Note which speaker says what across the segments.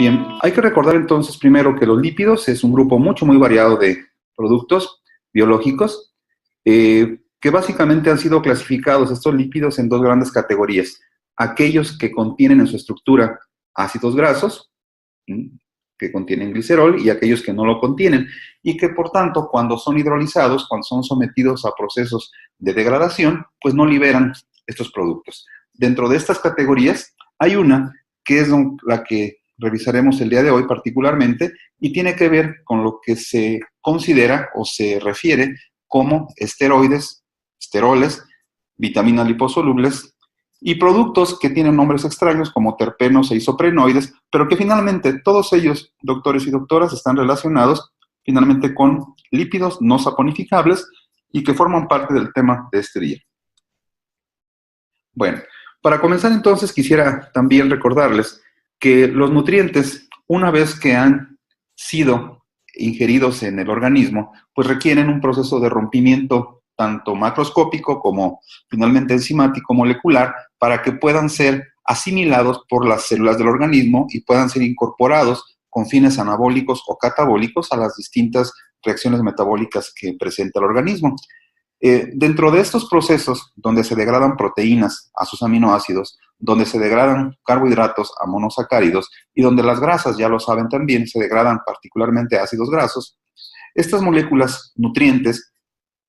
Speaker 1: Bien, hay que recordar entonces primero que los lípidos es un grupo muy variado de productos biológicos que básicamente han sido clasificados estos lípidos en dos grandes categorías. Aquellos que contienen en su estructura ácidos grasos, que contienen glicerol, y aquellos que no lo contienen, y que por tanto cuando son hidrolizados, cuando son sometidos a procesos de degradación, pues no liberan estos productos. Dentro de estas categorías hay una que es la que revisaremos el día de hoy particularmente, y tiene que ver con lo que se considera o se refiere como esteroides, esteroles, vitaminas liposolubles y productos que tienen nombres extraños como terpenos e isoprenoides, pero que finalmente todos ellos, doctores y doctoras, están relacionados finalmente con lípidos no saponificables y que forman parte del tema de este día. Bueno, para comenzar entonces quisiera también recordarles que los nutrientes, una vez que han sido ingeridos en el organismo, pues requieren un proceso de rompimiento tanto macroscópico como finalmente enzimático molecular para que puedan ser asimilados por las células del organismo y puedan ser incorporados con fines anabólicos o catabólicos a las distintas reacciones metabólicas que presenta el organismo. Dentro de estos procesos, donde se degradan proteínas a sus aminoácidos, donde se degradan carbohidratos a monosacáridos y donde las grasas, ya lo saben también, se degradan particularmente a ácidos grasos, estas moléculas nutrientes,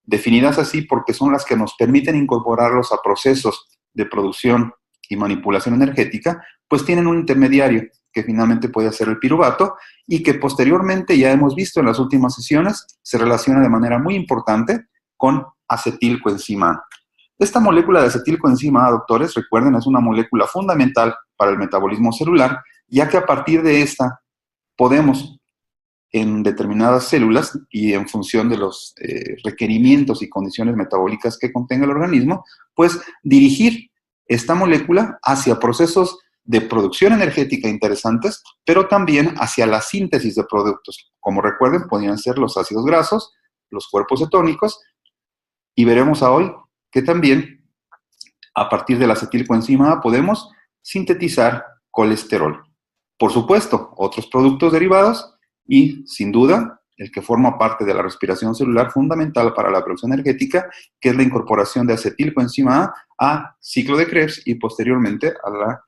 Speaker 1: definidas así porque son las que nos permiten incorporarlos a procesos de producción y manipulación energética, pues tienen un intermediario que finalmente puede ser el piruvato y que posteriormente, ya hemos visto en las últimas sesiones, se relaciona de manera muy importante con acetilcoenzima A. Esta molécula de acetilcoenzima A, doctores, recuerden, es una molécula fundamental para el metabolismo celular, ya que a partir de esta podemos, en determinadas células y en función de los requerimientos y condiciones metabólicas que contenga el organismo, pues dirigir esta molécula hacia procesos de producción energética interesantes, pero también hacia la síntesis de productos. Como recuerden, podrían ser los ácidos grasos, los cuerpos cetónicos, y veremos hoy que también a partir de la acetilcoenzima A podemos sintetizar colesterol. Por supuesto, otros productos derivados y, sin duda, el que forma parte de la respiración celular fundamental para la producción energética, que es la incorporación de acetilcoenzima A ciclo de Krebs y posteriormente a la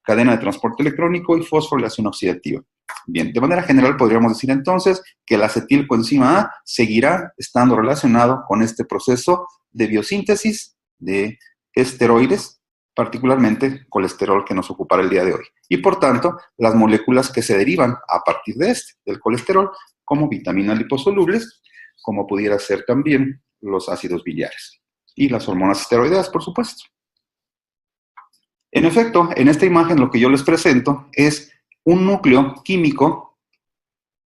Speaker 1: cadena de transporte electrónico y fosforilación oxidativa. Bien, de manera general podríamos decir entonces que la acetilcoenzima A seguirá estando relacionado con este proceso de biosíntesis de esteroides, particularmente colesterol, que nos ocupará el día de hoy. Y por tanto, las moléculas que se derivan a partir de del colesterol, como vitaminas liposolubles, como pudiera ser también los ácidos biliares y las hormonas esteroideas, por supuesto. En efecto, en esta imagen lo que yo les presento es un núcleo químico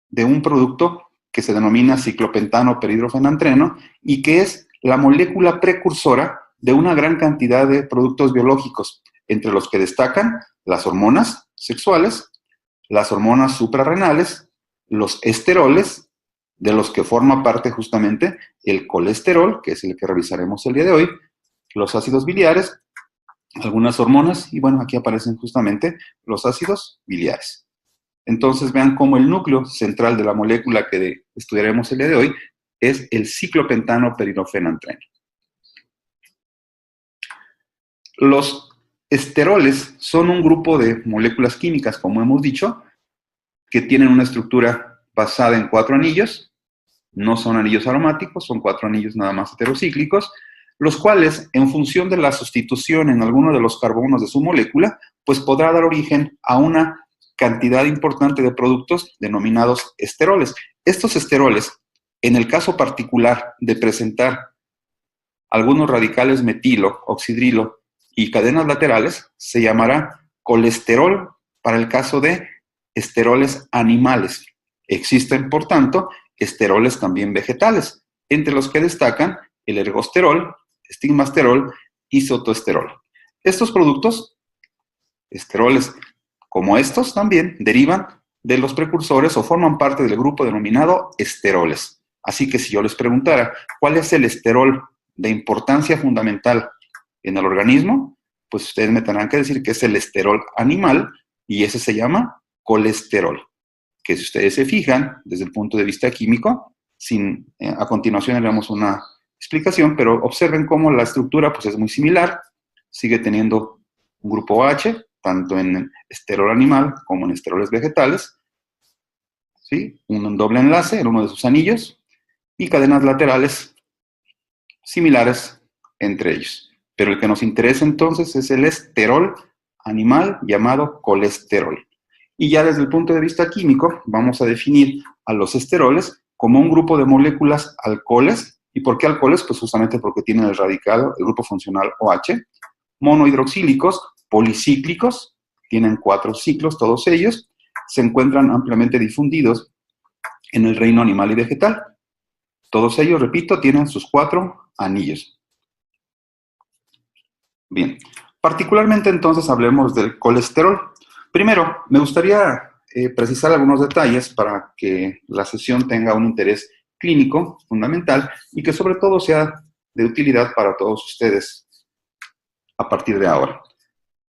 Speaker 1: de un producto que se denomina ciclopentano perhidrofenantreno y que es la molécula precursora de una gran cantidad de productos biológicos, entre los que destacan las hormonas sexuales, las hormonas suprarrenales, los esteroles, de los que forma parte justamente el colesterol, que es el que revisaremos el día de hoy, los ácidos biliares, algunas hormonas, y bueno, aquí aparecen justamente los ácidos biliares. Entonces vean cómo el núcleo central de la molécula que estudiaremos el día de hoy es el ciclopentano perhidrofenantreno. Los esteroles son un grupo de moléculas químicas, como hemos dicho, que tienen una estructura basada en 4 anillos, no son anillos aromáticos, son 4 anillos nada más heterocíclicos, los cuales, en función de la sustitución en alguno de los carbonos de su molécula, pues podrá dar origen a una cantidad importante de productos denominados esteroles. Estos esteroles, en el caso particular de presentar algunos radicales metilo, oxidrilo y cadenas laterales, se llamará colesterol para el caso de esteroles animales. Existen, por tanto, esteroles también vegetales, entre los que destacan el ergosterol, estigmasterol y sotoesterol. Estos productos, esteroles como estos, también derivan de los precursores o forman parte del grupo denominado esteroles. Así que si yo les preguntara cuál es el esterol de importancia fundamental en el organismo, pues ustedes me tendrán que decir que es el esterol animal y ese se llama colesterol, que si ustedes se fijan, desde el punto de vista químico, a continuación le damos una explicación, pero observen cómo la estructura pues, es muy similar, sigue teniendo un grupo OH, tanto en esterol animal como en esteroles vegetales, ¿sí? Un doble enlace en uno de sus anillos y cadenas laterales similares entre ellos. Pero el que nos interesa entonces es el esterol animal llamado colesterol. Y ya desde el punto de vista químico vamos a definir a los esteroles como un grupo de moléculas alcoholes. ¿Y por qué alcoholes? Pues justamente porque tienen el radical, el grupo funcional OH, monohidroxílicos, policíclicos, tienen 4 ciclos todos ellos, se encuentran ampliamente difundidos en el reino animal y vegetal. Todos ellos, repito, tienen sus 4 anillos. Bien, particularmente entonces hablemos del colesterol. Primero, me gustaría precisar algunos detalles para que la sesión tenga un interés clínico fundamental y que sobre todo sea de utilidad para todos ustedes a partir de ahora.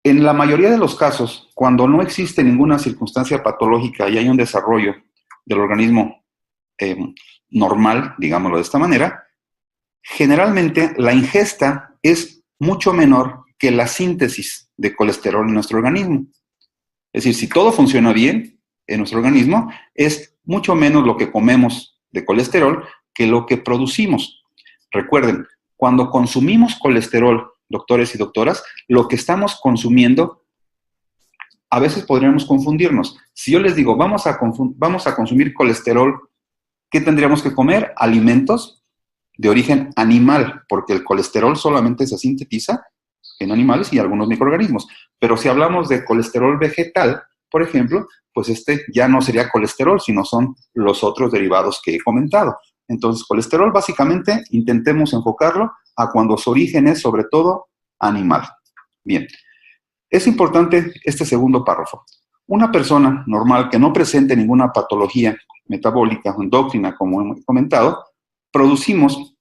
Speaker 1: En la mayoría de los casos, cuando no existe ninguna circunstancia patológica y hay un desarrollo del organismo normal, digámoslo de esta manera, generalmente la ingesta es mucho menor que la síntesis de colesterol en nuestro organismo. Es decir, si todo funciona bien en nuestro organismo, es mucho menos lo que comemos de colesterol que lo que producimos. Recuerden, cuando consumimos colesterol, doctores y doctoras, lo que estamos consumiendo, a veces podríamos confundirnos. Si yo les digo, vamos a consumir colesterol, ¿qué tendríamos que comer? Alimentos de origen animal, porque el colesterol solamente se sintetiza en animales y algunos microorganismos. Pero si hablamos de colesterol vegetal, por ejemplo, pues este ya no sería colesterol, sino son los otros derivados que he comentado. Entonces, colesterol básicamente intentemos enfocarlo a cuando su origen es sobre todo animal. Bien, es importante este segundo párrafo. Una persona normal que no presente ninguna patología metabólica o endocrina, como hemos comentado, producimos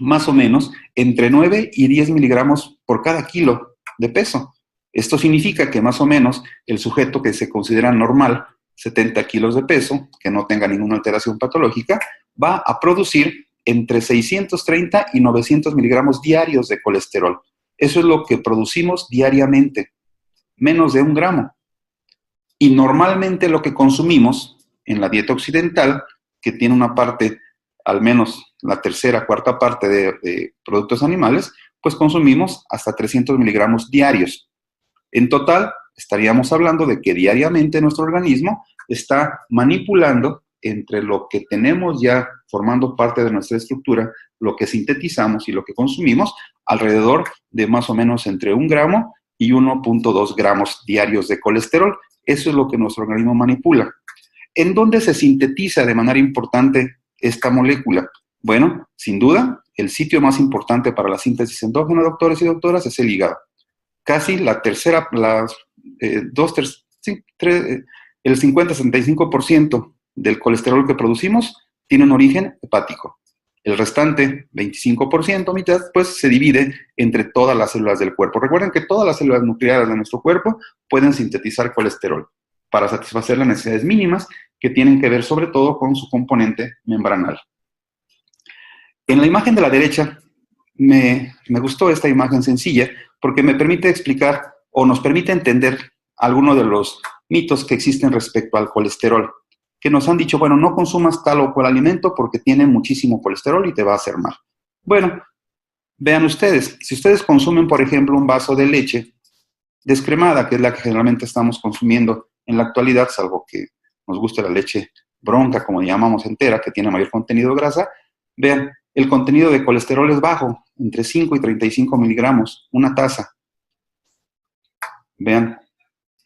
Speaker 1: más o menos entre 9 y 10 miligramos por cada kilo de peso. Esto significa que más o menos el sujeto que se considera normal, 70 kilos de peso, que no tenga ninguna alteración patológica, va a producir entre 630 y 900 miligramos diarios de colesterol. Eso es lo que producimos diariamente, menos de 1 gramo. Y normalmente lo que consumimos en la dieta occidental, que tiene una parte, al menos la tercera, cuarta parte de productos animales, pues consumimos hasta 300 miligramos diarios. En total, estaríamos hablando de que diariamente nuestro organismo está manipulando entre lo que tenemos ya formando parte de nuestra estructura, lo que sintetizamos y lo que consumimos, alrededor de más o menos entre 1 gramo y 1.2 gramos diarios de colesterol. Eso es lo que nuestro organismo manipula. ¿En dónde se sintetiza de manera importante esta molécula? Bueno, sin duda, el sitio más importante para la síntesis endógena, doctores y doctoras, es el hígado. Casi la tercera, el 50-75% del colesterol que producimos tiene un origen hepático. El restante, 25%, mitad, pues se divide entre todas las células del cuerpo. Recuerden que todas las células nucleares de nuestro cuerpo pueden sintetizar colesterol para satisfacer las necesidades mínimas que tienen que ver sobre todo con su componente membranal. En la imagen de la derecha, me gustó esta imagen sencilla porque me permite explicar o nos permite entender algunos de los mitos que existen respecto al colesterol, que nos han dicho, bueno, no consumas tal o cual alimento porque tiene muchísimo colesterol y te va a hacer mal. Bueno, vean ustedes, si ustedes consumen, por ejemplo, un vaso de leche descremada, que es la que generalmente estamos consumiendo en la actualidad, salvo que nos guste la leche bronca, como llamamos entera, que tiene mayor contenido de grasa, vean, el contenido de colesterol es bajo, entre 5 y 35 miligramos, una taza. Vean,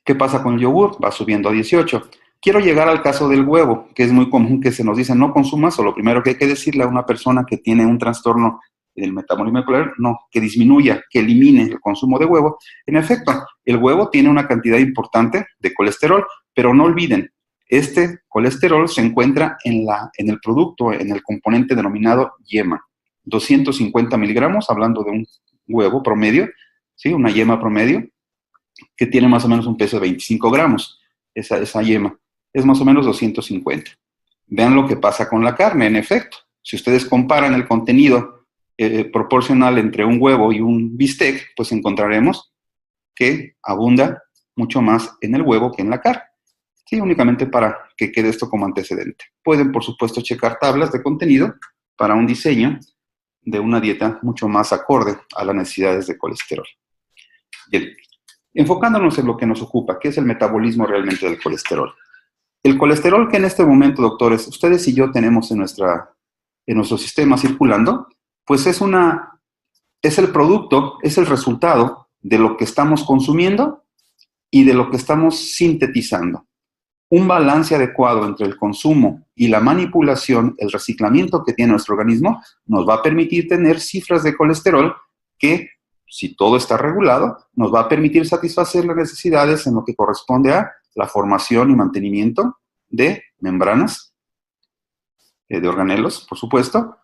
Speaker 1: ¿qué pasa con el yogur? Va subiendo a 18. Quiero llegar al caso del huevo, que es muy común que se nos dice no consumas, o lo primero que hay que decirle a una persona que tiene un trastorno del metabolismo molecular, no, que disminuya, que elimine el consumo de huevo. En efecto, el huevo tiene una cantidad importante de colesterol, pero no olviden, este colesterol se encuentra en el producto, en el componente denominado yema. 250 miligramos, hablando de un huevo promedio, ¿sí? Una yema promedio, que tiene más o menos un peso de 25 gramos. esa yema, es más o menos 250. Vean lo que pasa con la carne, en efecto. Si ustedes comparan el contenido proporcional entre un huevo y un bistec, pues encontraremos que abunda mucho más en el huevo que en la carne. Sí, únicamente para que quede esto como antecedente. Pueden, por supuesto, checar tablas de contenido para un diseño de una dieta mucho más acorde a las necesidades de colesterol. Bien, enfocándonos en lo que nos ocupa, que es el metabolismo realmente del colesterol. El colesterol que en este momento, doctores, ustedes y yo tenemos en nuestro sistema circulando, pues es el producto, es el resultado de lo que estamos consumiendo y de lo que estamos sintetizando. Un balance adecuado entre el consumo y la manipulación, el reciclamiento que tiene nuestro organismo, nos va a permitir tener cifras de colesterol que, si todo está regulado, nos va a permitir satisfacer las necesidades en lo que corresponde a la formación y mantenimiento de membranas, de organelos, por supuesto,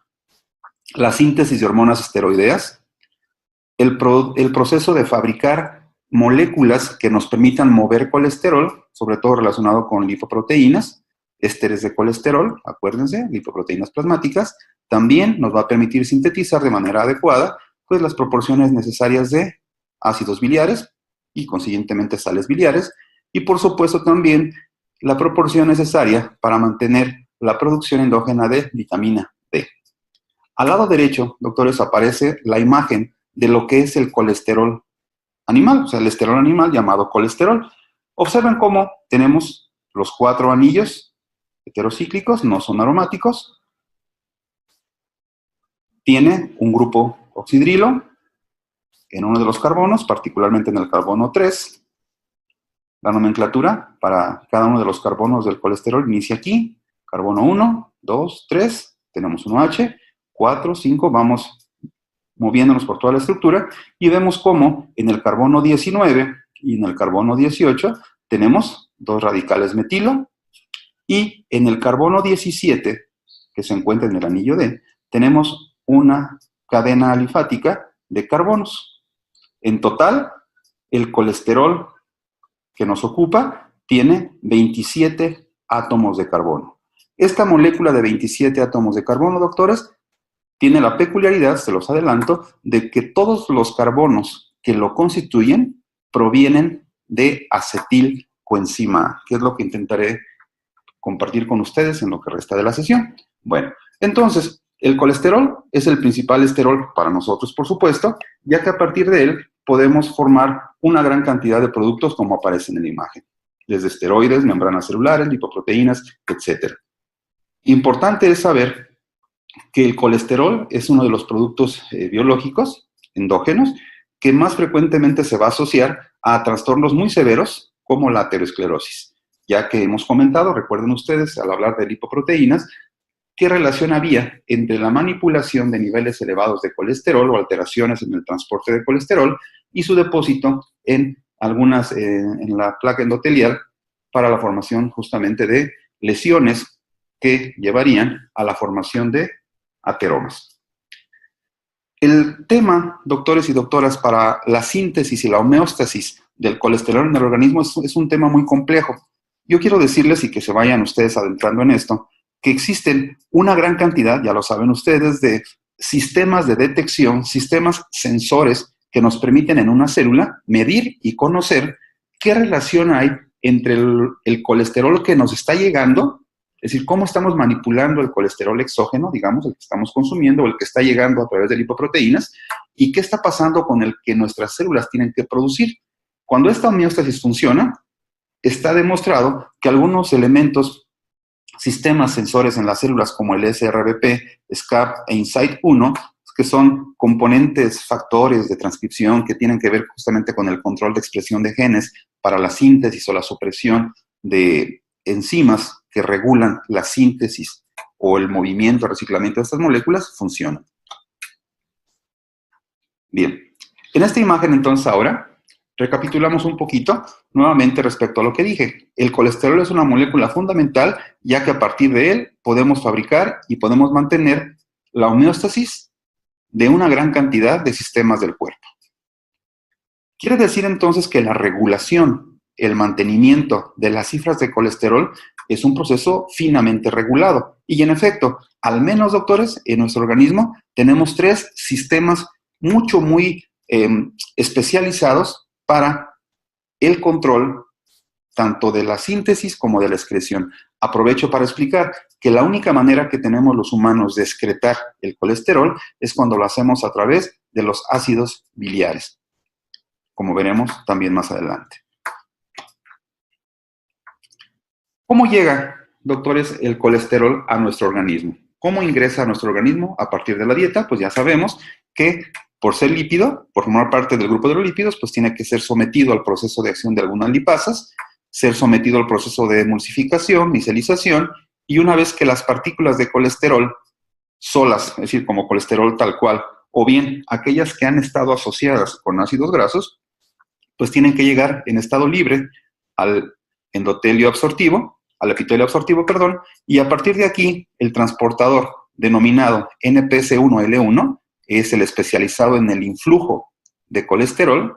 Speaker 1: la síntesis de hormonas esteroideas, el proceso de fabricar moléculas que nos permitan mover colesterol, sobre todo relacionado con lipoproteínas, ésteres de colesterol, acuérdense, lipoproteínas plasmáticas, también nos va a permitir sintetizar de manera adecuada pues las proporciones necesarias de ácidos biliares y consiguientemente sales biliares, y por supuesto también la proporción necesaria para mantener la producción endógena de vitamina D. Al lado derecho, doctores, aparece la imagen de lo que es el colesterol animal, o sea, el esterol animal llamado colesterol. Observen cómo tenemos los 4 anillos heterocíclicos, no son aromáticos. Tiene un grupo oxidrilo en uno de los carbonos, particularmente en el carbono 3. La nomenclatura para cada uno de los carbonos del colesterol inicia aquí. Carbono 1, 2, 3, tenemos un OH, 4, 5, vamos moviéndonos por toda la estructura, y vemos cómo en el carbono 19 y en el carbono 18 tenemos 2 radicales metilo, y en el carbono 17, que se encuentra en el anillo D, tenemos una cadena alifática de carbonos. En total, el colesterol que nos ocupa tiene 27 átomos de carbono. Esta molécula de 27 átomos de carbono, doctores, tiene la peculiaridad, se los adelanto, de que todos los carbonos que lo constituyen provienen de acetilcoenzima A, que es lo que intentaré compartir con ustedes en lo que resta de la sesión. Bueno, entonces, el colesterol es el principal esterol para nosotros, por supuesto, ya que a partir de él podemos formar una gran cantidad de productos como aparecen en la imagen, desde esteroides, membranas celulares, lipoproteínas, etc. Importante es saber que el colesterol es uno de los productos biológicos endógenos que más frecuentemente se va a asociar a trastornos muy severos como la aterosclerosis, ya que hemos comentado, recuerden ustedes, al hablar de lipoproteínas, qué relación había entre la manipulación de niveles elevados de colesterol o alteraciones en el transporte de colesterol y su depósito en la placa endotelial para la formación justamente de lesiones que llevarían a la formación de ateromas. El tema, doctores y doctoras, para la síntesis y la homeostasis del colesterol en el organismo es un tema muy complejo. Yo quiero decirles, y que se vayan ustedes adentrando en esto, que existen una gran cantidad, ya lo saben ustedes, de sistemas de detección, sistemas sensores que nos permiten en una célula medir y conocer qué relación hay entre el colesterol que nos está llegando, es decir, cómo estamos manipulando el colesterol exógeno, digamos, el que estamos consumiendo o el que está llegando a través de lipoproteínas, y qué está pasando con el que nuestras células tienen que producir. Cuando esta homeostasis funciona, está demostrado que algunos elementos, sistemas sensores en las células como el SRBP, SCAP e INSITE1, que son componentes, factores de transcripción que tienen que ver justamente con el control de expresión de genes para la síntesis o la supresión de enzimas que regulan la síntesis o el movimiento, el reciclamiento de estas moléculas, funcionan. Bien, en esta imagen entonces ahora recapitulamos un poquito nuevamente respecto a lo que dije. El colesterol es una molécula fundamental, ya que a partir de él podemos fabricar y podemos mantener la homeostasis de una gran cantidad de sistemas del cuerpo. Quiere decir entonces que la regulación el mantenimiento de las cifras de colesterol es un proceso finamente regulado. Y en efecto, al menos, doctores, en nuestro organismo tenemos 3 sistemas muy especializados para el control tanto de la síntesis como de la excreción. Aprovecho para explicar que la única manera que tenemos los humanos de excretar el colesterol es cuando lo hacemos a través de los ácidos biliares, como veremos también más adelante. ¿Cómo llega, doctores, el colesterol a nuestro organismo? ¿Cómo ingresa a nuestro organismo a partir de la dieta? Pues ya sabemos que por ser lípido, por formar parte del grupo de los lípidos, pues tiene que ser sometido al proceso de acción de algunas lipasas, ser sometido al proceso de emulsificación, micelización, y una vez que las partículas de colesterol solas, es decir, como colesterol tal cual, o bien aquellas que han estado asociadas con ácidos grasos, pues tienen que llegar en estado libre al endotelio absortivo, al epitelio absortivo, perdón, y a partir de aquí, el transportador denominado NPS1L1 es el especializado en el influjo de colesterol.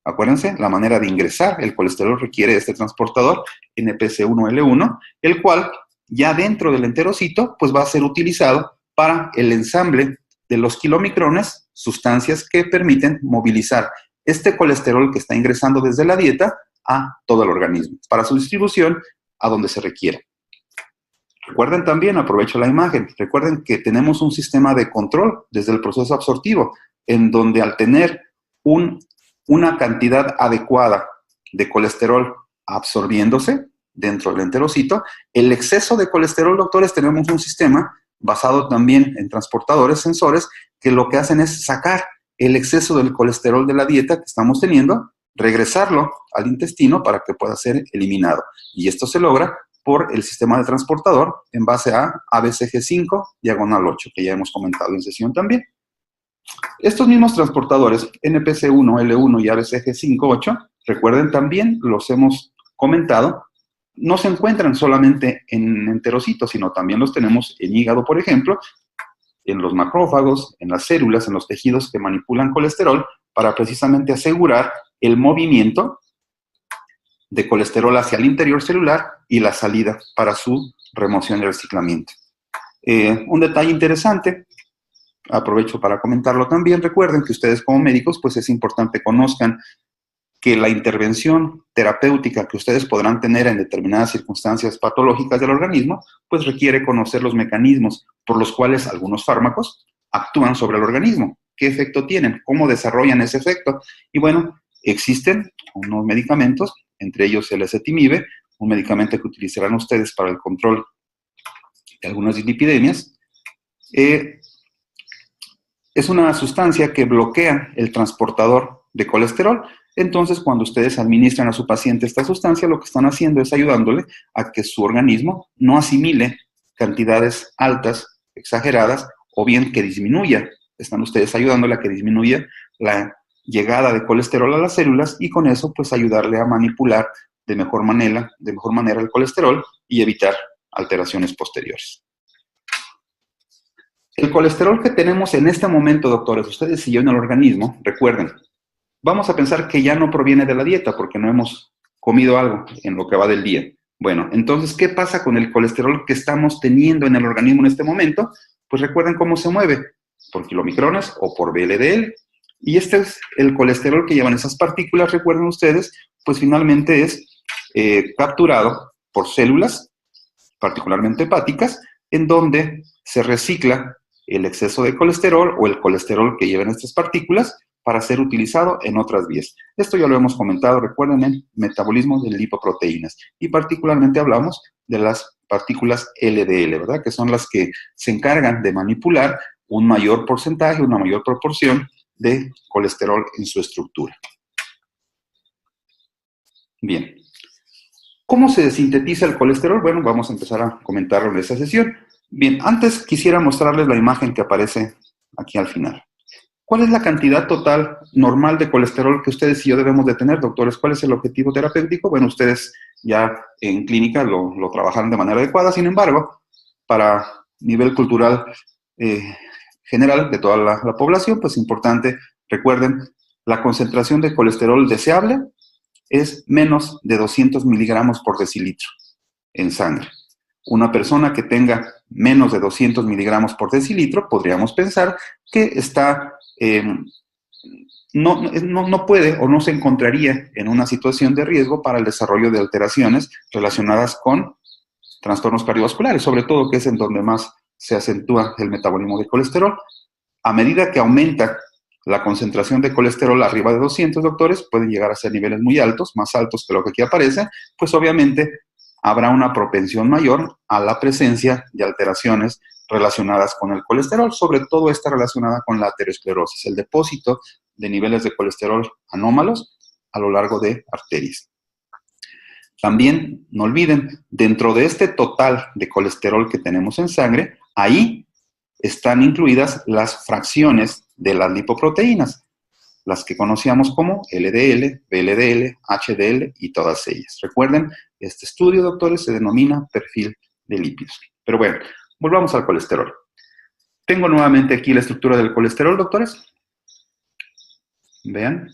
Speaker 1: Acuérdense, la manera de ingresar el colesterol requiere este transportador NPS1L1, el cual ya dentro del enterocito pues va a ser utilizado para el ensamble de los kilomicrones, sustancias que permiten movilizar este colesterol que está ingresando desde la dieta a todo el organismo, para su distribución a donde se requiera. Recuerden también, aprovecho la imagen, recuerden que tenemos un sistema de control desde el proceso absortivo, en donde al tener una cantidad adecuada de colesterol absorbiéndose dentro del enterocito, el exceso de colesterol, doctores, tenemos un sistema basado también en transportadores, sensores, que lo que hacen es sacar el exceso del colesterol de la dieta que estamos teniendo, regresarlo al intestino para que pueda ser eliminado. Y esto se logra por el sistema de transportador en base a ABCG5/8, que ya hemos comentado en sesión también. Estos mismos transportadores, NPC1, L1 y ABCG5/8, recuerden también, los hemos comentado, no se encuentran solamente en enterocitos, sino también los tenemos en hígado, por ejemplo, en los macrófagos, en las células, en los tejidos que manipulan colesterol, para precisamente asegurar el movimiento de colesterol hacia el interior celular y la salida para su remoción y reciclamiento. Un detalle interesante, aprovecho para comentarlo también, recuerden que ustedes como médicos, pues es importante conozcan que la intervención terapéutica que ustedes podrán tener en determinadas circunstancias patológicas del organismo, pues requiere conocer los mecanismos por los cuales algunos fármacos actúan sobre el organismo. ¿Qué efecto tienen? ¿Cómo desarrollan ese efecto? Y bueno, existen unos medicamentos, entre ellos el ezetimibe, un medicamento que utilizarán ustedes para el control de algunas dislipidemias. Es una sustancia que bloquea el transportador de colesterol. Entonces, cuando ustedes administran a su paciente esta sustancia, lo que están haciendo es ayudándole a que su organismo no asimile cantidades altas, exageradas, o bien que disminuya. Están ustedes ayudándole a que disminuya la llegada de colesterol a las células y con eso, pues, ayudarle a manipular de mejor manera el colesterol y evitar alteraciones posteriores. El colesterol que tenemos en este momento, doctores, ustedes y yo en el organismo, recuerden, vamos a pensar que ya no proviene de la dieta porque no hemos comido algo en lo que va del día. Bueno, entonces, ¿qué pasa con el colesterol que estamos teniendo en el organismo en este momento? Pues recuerden cómo se mueve, por kilomicrones o por VLDL. Y este es el colesterol que llevan esas partículas, recuerden ustedes, pues finalmente es capturado por células, particularmente hepáticas, en donde se recicla el exceso de colesterol o el colesterol que llevan estas partículas para ser utilizado en otras vías. Esto ya lo hemos comentado, recuerden, en metabolismo de lipoproteínas. Y particularmente hablamos de las partículas LDL, ¿verdad? Que son las que se encargan de manipular un mayor porcentaje, una mayor proporción de colesterol en su estructura. Bien. ¿Cómo se sintetiza el colesterol? Bueno, vamos a empezar a comentarlo en esta sesión. Bien, antes quisiera mostrarles la imagen que aparece aquí al final. ¿Cuál es la cantidad total normal de colesterol que ustedes y yo debemos de tener, doctores? ¿Cuál es el objetivo terapéutico? Bueno, ustedes ya en clínica lo trabajaron de manera adecuada, sin embargo, para nivel cultural general de toda la población, pues importante, recuerden, la concentración de colesterol deseable es menos de 200 miligramos por decilitro en sangre. Una persona que tenga menos de 200 miligramos por decilitro, podríamos pensar que está, no puede o no se encontraría en una situación de riesgo para el desarrollo de alteraciones relacionadas con trastornos cardiovasculares, sobre todo que es en donde más se acentúa el metabolismo de colesterol. A medida que aumenta la concentración de colesterol arriba de 200, doctores, pueden llegar a ser niveles muy altos, más altos que lo que aquí aparece, pues obviamente habrá una propensión mayor a la presencia de alteraciones relacionadas con el colesterol, sobre todo esta relacionada con la aterosclerosis, el depósito de niveles de colesterol anómalos a lo largo de arterias. También, no olviden, dentro de este total de colesterol que tenemos en sangre, ahí están incluidas las fracciones de las lipoproteínas, las que conocíamos como LDL, VLDL, HDL y todas ellas. Recuerden, este estudio, doctores, se denomina perfil de lípidos. Pero bueno, volvamos al colesterol. Tengo nuevamente aquí la estructura del colesterol, doctores. Vean,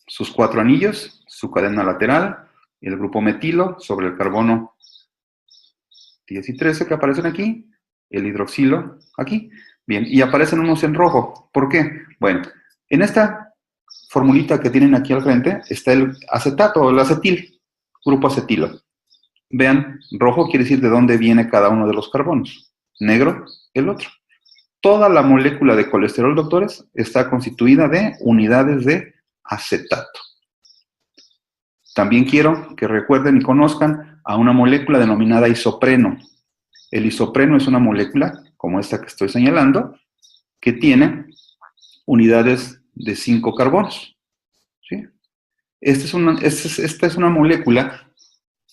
Speaker 1: sus 4 anillos, su cadena lateral, el grupo metilo sobre el carbono 10 y 13 que aparecen aquí, el hidroxilo aquí. Bien, y aparecen unos en rojo. ¿Por qué? Bueno, en esta formulita que tienen aquí al frente está el acetato o el acetil, grupo acetilo. Vean, rojo quiere decir de dónde viene cada uno de los carbonos. Negro, el otro. Toda la molécula de colesterol, doctores, está constituida de unidades de acetato. También quiero que recuerden y conozcan a una molécula denominada isopreno. El isopreno es una molécula, como esta que estoy señalando, que tiene unidades de 5 carbonos. ¿Sí? Esta es una molécula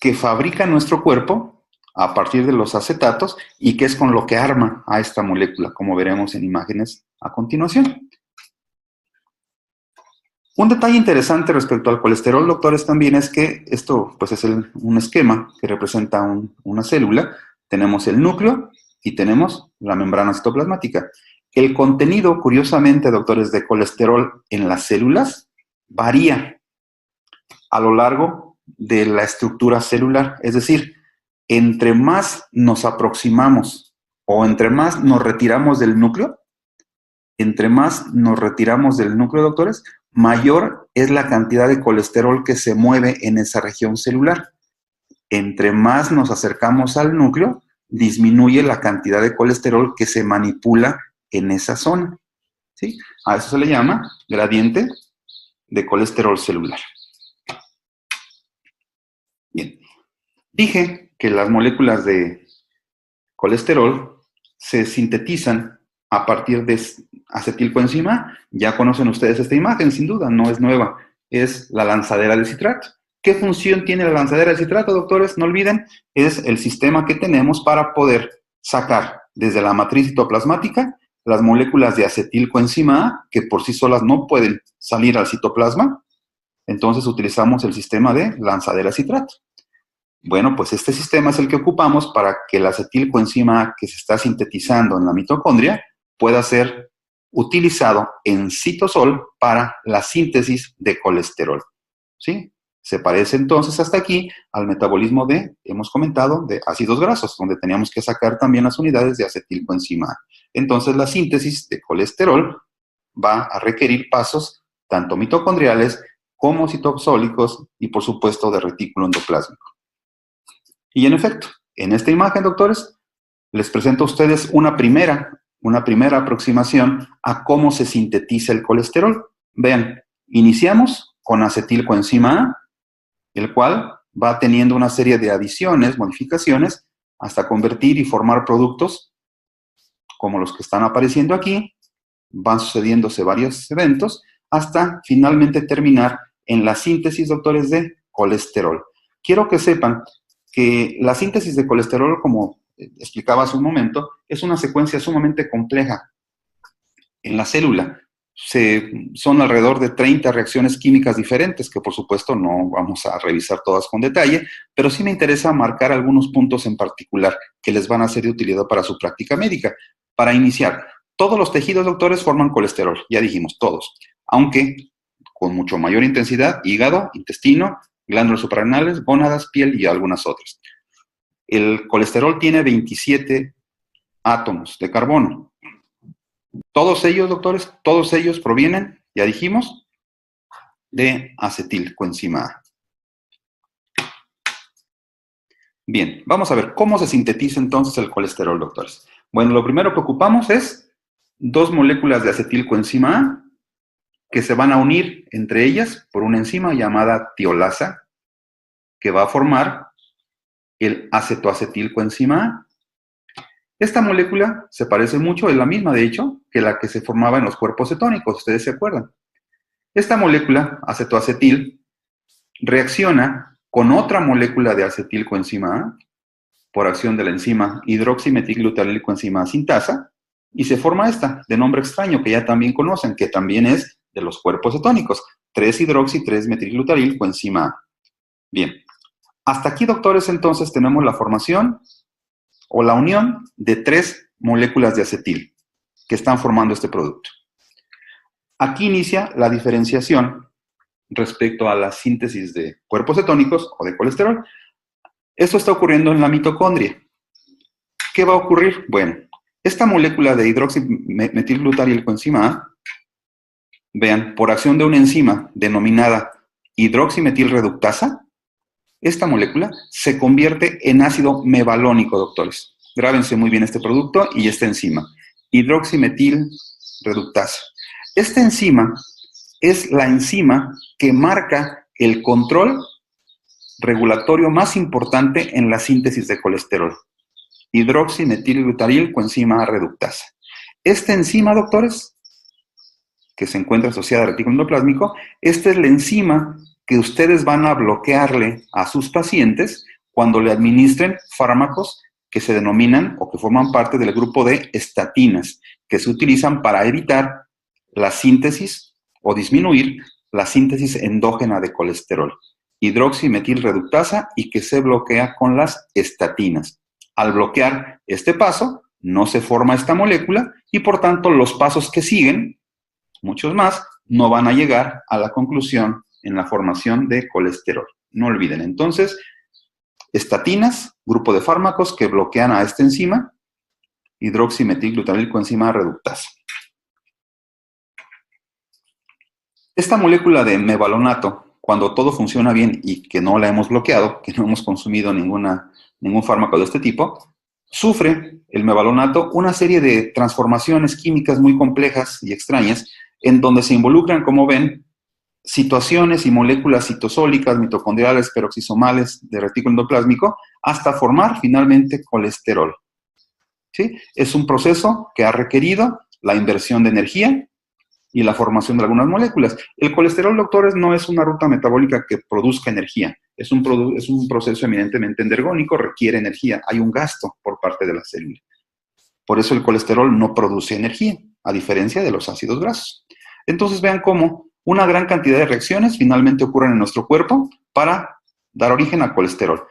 Speaker 1: que fabrica nuestro cuerpo a partir de los acetatos y que es con lo que arma a esta molécula, como veremos en imágenes a continuación. Un detalle interesante respecto al colesterol, doctores, también es que esto pues es un esquema que representa una célula. Tenemos el núcleo y tenemos la membrana citoplasmática. El contenido, curiosamente, doctores, de colesterol en las células varía a lo largo de la estructura celular. Es decir, entre más nos aproximamos o entre más nos retiramos del núcleo, doctores, mayor es la cantidad de colesterol que se mueve en esa región celular. Entre más nos acercamos al núcleo, disminuye la cantidad de colesterol que se manipula en esa zona. ¿Sí? A eso se le llama gradiente de colesterol celular. Bien. Dije que las moléculas de colesterol se sintetizan a partir de acetilcoenzima A. Ya conocen ustedes esta imagen, sin duda, no es nueva. Es la lanzadera de citrato. ¿Qué función tiene la lanzadera de citrato, doctores? No olviden, es el sistema que tenemos para poder sacar desde la matriz citoplasmática las moléculas de acetilcoenzima A, que por sí solas no pueden salir al citoplasma. Entonces utilizamos el sistema de lanzadera de citrato. Bueno, pues este sistema es el que ocupamos para que la acetilcoenzima A que se está sintetizando en la mitocondria pueda ser utilizado en citosol para la síntesis de colesterol. ¿Sí? Se parece entonces hasta aquí al metabolismo hemos comentado, de ácidos grasos, donde teníamos que sacar también las unidades de acetilcoenzima A. Entonces la síntesis de colesterol va a requerir pasos tanto mitocondriales como citosólicos y por supuesto de retículo endoplásmico. Y en efecto, en esta imagen, doctores, les presento a ustedes una primera aproximación a cómo se sintetiza el colesterol. Vean, iniciamos con acetilcoenzima A, el cual va teniendo una serie de adiciones, modificaciones, hasta convertir y formar productos como los que están apareciendo aquí. Van sucediéndose varios eventos hasta finalmente terminar en la síntesis, doctores, de colesterol. Quiero que sepan que la síntesis de colesterol, como explicaba hace un momento, es una secuencia sumamente compleja. En la célula son alrededor de 30 reacciones químicas diferentes, que por supuesto no vamos a revisar todas con detalle, pero sí me interesa marcar algunos puntos en particular que les van a ser de utilidad para su práctica médica. Para iniciar, todos los tejidos, doctores, forman colesterol, ya dijimos, todos. Aunque con mucho mayor intensidad, hígado, intestino, glándulas suprarrenales, gónadas, piel y algunas otras. El colesterol tiene 27 átomos de carbono. Todos ellos, doctores, todos ellos provienen, ya dijimos, de acetilcoenzima A. Bien, vamos a ver cómo se sintetiza entonces el colesterol, doctores. Bueno, lo primero que ocupamos es 2 moléculas de acetilcoenzima A que se van a unir entre ellas por una enzima llamada tiolasa, que va a formar el acetoacetilcoenzima A. Esta molécula se parece mucho, es la misma de hecho, que la que se formaba en los cuerpos cetónicos, ustedes se acuerdan. Esta molécula, acetoacetil, reacciona con otra molécula de acetilcoenzima A por acción de la enzima hidroximetilglutarilcoenzima A sintasa y se forma esta, de nombre extraño, que ya también conocen, que también es de los cuerpos cetónicos, 3-hidroxi-3-metilglutarilcoenzima A. Bien, hasta aquí, doctores, entonces tenemos la formación o la unión de 3 moléculas de acetil que están formando este producto. Aquí inicia la diferenciación respecto a la síntesis de cuerpos cetónicos o de colesterol. Esto está ocurriendo en la mitocondria. ¿Qué va a ocurrir? Bueno, esta molécula de hidroximetilglutarilcoenzima A, vean, por acción de una enzima denominada hidroximetilreductasa, esta molécula se convierte en ácido mevalónico, doctores. Grábense muy bien este producto y esta enzima, hidroximetilreductasa. Esta enzima es la enzima que marca el control regulatorio más importante en la síntesis de colesterol, hidroximetilglutarilcoenzima A reductasa. Esta enzima, doctores, que se encuentra asociada al retículo endoplásmico, esta es la enzima que ustedes van a bloquearle a sus pacientes cuando le administren fármacos que se denominan o que forman parte del grupo de estatinas, que se utilizan para evitar la síntesis o disminuir la síntesis endógena de colesterol, hidroximetilreductasa, y que se bloquea con las estatinas. Al bloquear este paso, no se forma esta molécula y por tanto los pasos que siguen, muchos más, no van a llegar a la conclusión en la formación de colesterol. No olviden, entonces, estatinas, grupo de fármacos que bloquean a esta enzima, hidroximetilglutarilcoenzima A reductasa. Esta molécula de mevalonato, cuando todo funciona bien y que no la hemos bloqueado, que no hemos consumido ningún fármaco de este tipo, sufre el mevalonato una serie de transformaciones químicas muy complejas y extrañas, en donde se involucran, como ven, situaciones y moléculas citosólicas, mitocondriales, peroxisomales de retículo endoplásmico, hasta formar finalmente colesterol. ¿Sí? Es un proceso que ha requerido la inversión de energía y la formación de algunas moléculas. El colesterol, doctores, no es una ruta metabólica que produzca energía. Es un proceso eminentemente endergónico, requiere energía. Hay un gasto por parte de la célula. Por eso el colesterol no produce energía, a diferencia de los ácidos grasos. Entonces vean cómo una gran cantidad de reacciones finalmente ocurren en nuestro cuerpo para dar origen al colesterol.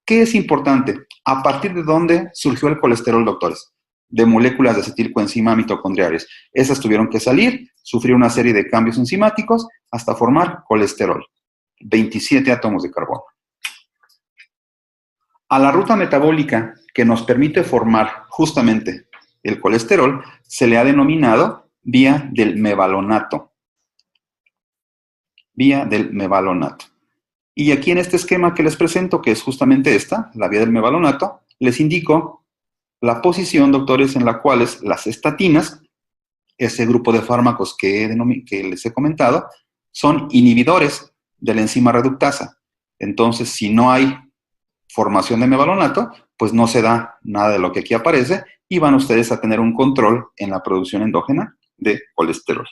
Speaker 1: ¿Qué es importante? ¿A partir de dónde surgió el colesterol, doctores? De moléculas de acetilcoenzima mitocondriales. Esas tuvieron que salir, sufrir una serie de cambios enzimáticos hasta formar colesterol. 27 átomos de carbono. A la ruta metabólica que nos permite formar justamente el colesterol se le ha denominado vía del mevalonato. Vía del mevalonato. Y aquí en este esquema que les presento, que es justamente esta, la vía del mevalonato, les indico la posición, doctores, en la cual las estatinas, ese grupo de fármacos que les he comentado, son inhibidores de la enzima reductasa. Entonces, si no hay formación de mevalonato, pues no se da nada de lo que aquí aparece y van ustedes a tener un control en la producción endógena de colesterol.